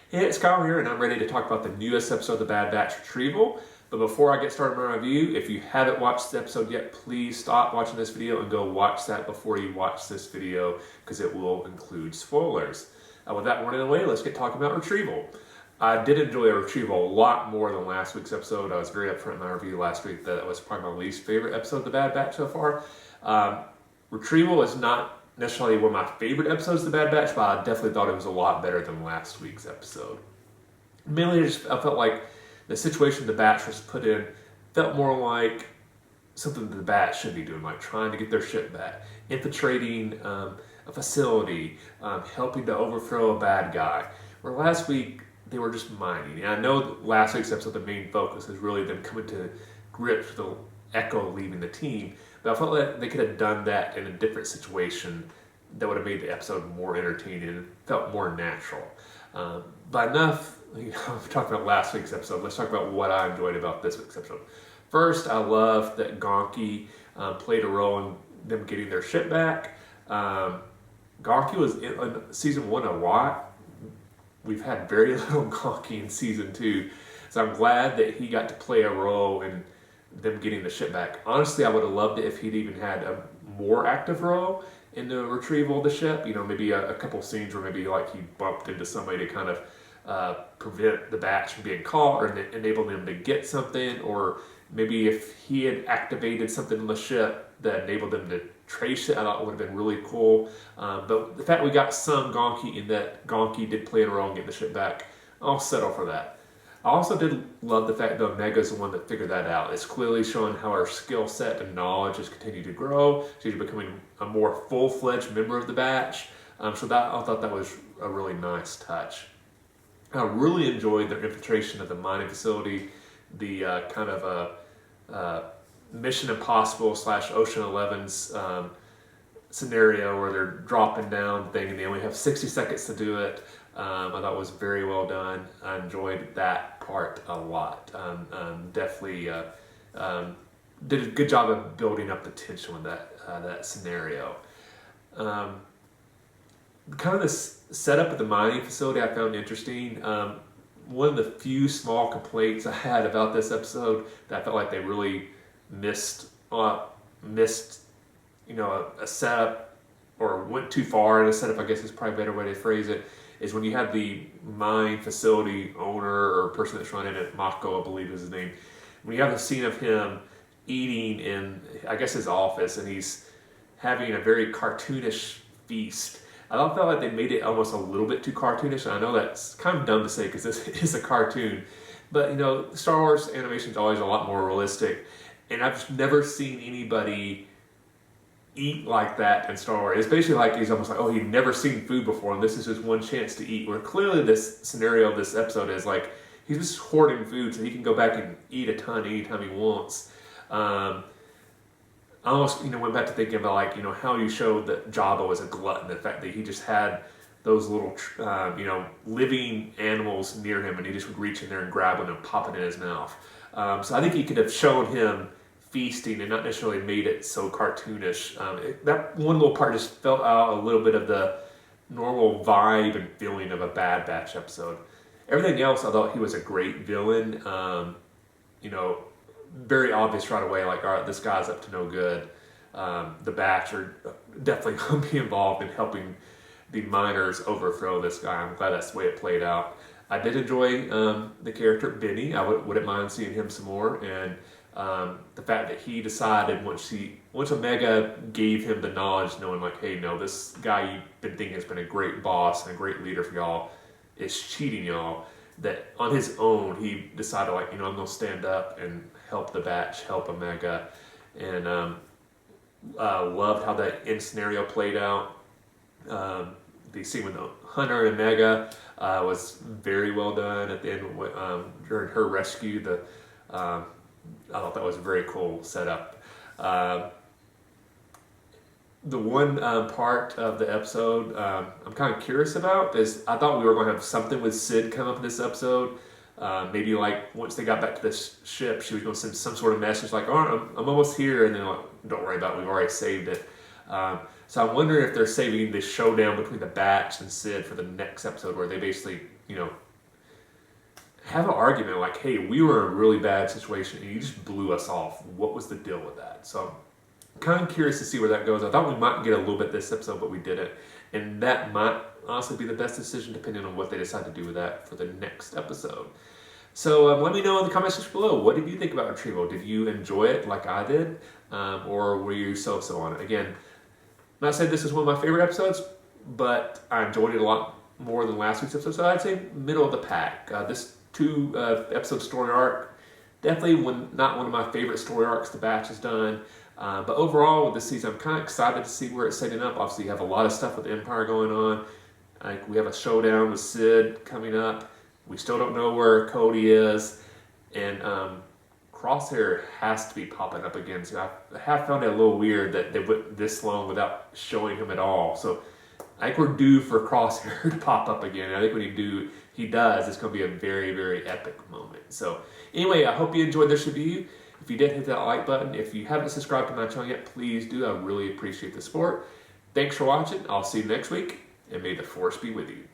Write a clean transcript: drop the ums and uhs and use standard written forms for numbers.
Hey, it's Kyle here, and I'm ready to talk about the newest episode of The Bad Batch Retrieval. But before I get started on my review, if you haven't watched the episode yet, please stop watching this video and go watch that before you watch this video, because it will include spoilers. With that warning away, let's get talking about Retrieval. I did enjoy Retrieval a lot more than last week's episode. I was very upfront in my review last week that it was probably my least favorite episode of The Bad Batch so far. Retrieval is not necessarily one of my favorite episodes of The Bad Batch, but I definitely thought it was a lot better than last week's episode. Mainly, I felt like the situation the Batch was put in felt more like something the Batch should be doing, like trying to get their ship back, infiltrating a facility, helping to overthrow a bad guy. Where last week, they were just mining. And I know last week's episode, the main focus is really them coming to grips with the Echo leaving the team, but I felt like they could have done that in a different situation that would have made the episode more entertaining and felt more natural. But enough, we're talking about last week's episode. Let's talk about what I enjoyed about this week's episode. First, I love that Gonki played a role in them getting their ship back. Gonki was in season 1 a lot. We've had very little Gonki in season 2, so I'm glad that he got to play a role in them getting the ship back. Honestly, I would have loved it if he'd even had a more active role in the retrieval of the ship. You know, maybe a couple scenes where maybe like he bumped into somebody to kind of prevent the Batch from being caught or enable them to get something, or maybe if he had activated something on the ship that enabled them to trace it, I thought it would have been really cool. But the fact we got some Gonki and that Gonki did play a role in getting the ship back, I'll settle for that. I also did love the fact that Omega's the one that figured that out. It's clearly showing how her skill set and knowledge has continued to grow. She's becoming a more full-fledged member of the Batch. So that I thought that was a really nice touch. I really enjoyed their infiltration of the mining facility, the kind of Mission Impossible / Ocean 11's scenario where they're dropping down the thing and they only have 60 seconds to do it. I thought it was very well done. I enjoyed that part a lot. Definitely did a good job of building up the tension with that scenario. Kind of this setup at the mining facility I found interesting. One of the few small complaints I had about this episode that I felt like they really missed a setup, or went too far in a setup, I guess is probably a better way to phrase it, is when you have the mine facility owner or person that's running it, Mako I believe is his name, when you have a scene of him eating in, I guess, his office, and he's having a very cartoonish feast. I felt like they made it almost a little bit too cartoonish, and I know that's kind of dumb to say because this is a cartoon, but you know, Star Wars animation is always a lot more realistic, and I've just never seen anybody eat like that in Star Wars. It's basically like he's almost like, oh, he'd never seen food before, and this is his one chance to eat. Where clearly this scenario of this episode is like he's just hoarding food so he can go back and eat a ton anytime he wants. I almost went back to thinking about like how you showed that Jabba was a glutton, the fact that he just had those little living animals near him, and he just would reach in there and grab one and pop it in his mouth. So I think he could have shown him feasting and not necessarily made it so cartoonish. That one little part just felt out a little bit of the normal vibe and feeling of a Bad Batch episode. Everything else, I thought he was a great villain. Very obvious right away, like, all right, this guy's up to no good. The Batch are definitely going to be involved in helping the miners overthrow this guy. I'm glad that's the way it played out. I did enjoy the character Benny. I wouldn't mind seeing him some more, and the fact that he decided once Omega gave him the knowledge, knowing like, hey, no, this guy you've been thinking has been a great boss and a great leader for y'all is cheating y'all, that on his own he decided like, I'm going to stand up and help the Batch, help Omega, and loved how that end scenario played out. The scene with the Hunter and Omega was very well done at the end during her rescue. I thought that was a very cool setup. The one part of the episode I'm kind of curious about is I thought we were going to have something with Sid come up in this episode. Maybe like once they got back to this ship, she was going to send some sort of message like, oh, I'm almost here, and then like, don't worry about it, we've already saved it. So I'm wondering if they're saving the showdown between the Batch and Sid for the next episode, where they basically, have an argument like, hey, we were in a really bad situation and you just blew us off. What was the deal with that? So I'm kind of curious to see where that goes. I thought we might get a little bit this episode, but we didn't. And that might honestly be the best decision depending on what they decide to do with that for the next episode. So let me know in the comment section below, what did you think about Retrieval? Did you enjoy it like I did? Or were you so-so on it? Again, I'm not saying this is one of my favorite episodes, but I enjoyed it a lot more than last week's episode. So I'd say middle of the pack. This 2 episode story arc, definitely not one of my favorite story arcs the Batch has done. But overall, with this season, I'm kind of excited to see where it's setting up. Obviously, you have a lot of stuff with the Empire going on. Like we have a showdown with Sid coming up. We still don't know where Cody is. And Crosshair has to be popping up again. So I have found it a little weird that they went this long without showing him at all. So I think we're due for Crosshair to pop up again. I think when he does, it's going to be a very, very epic moment. So anyway, I hope you enjoyed this review. If you did, hit that like button. If you haven't subscribed to my channel yet, please do. I really appreciate the support. Thanks for watching. I'll see you next week, and may the Force be with you.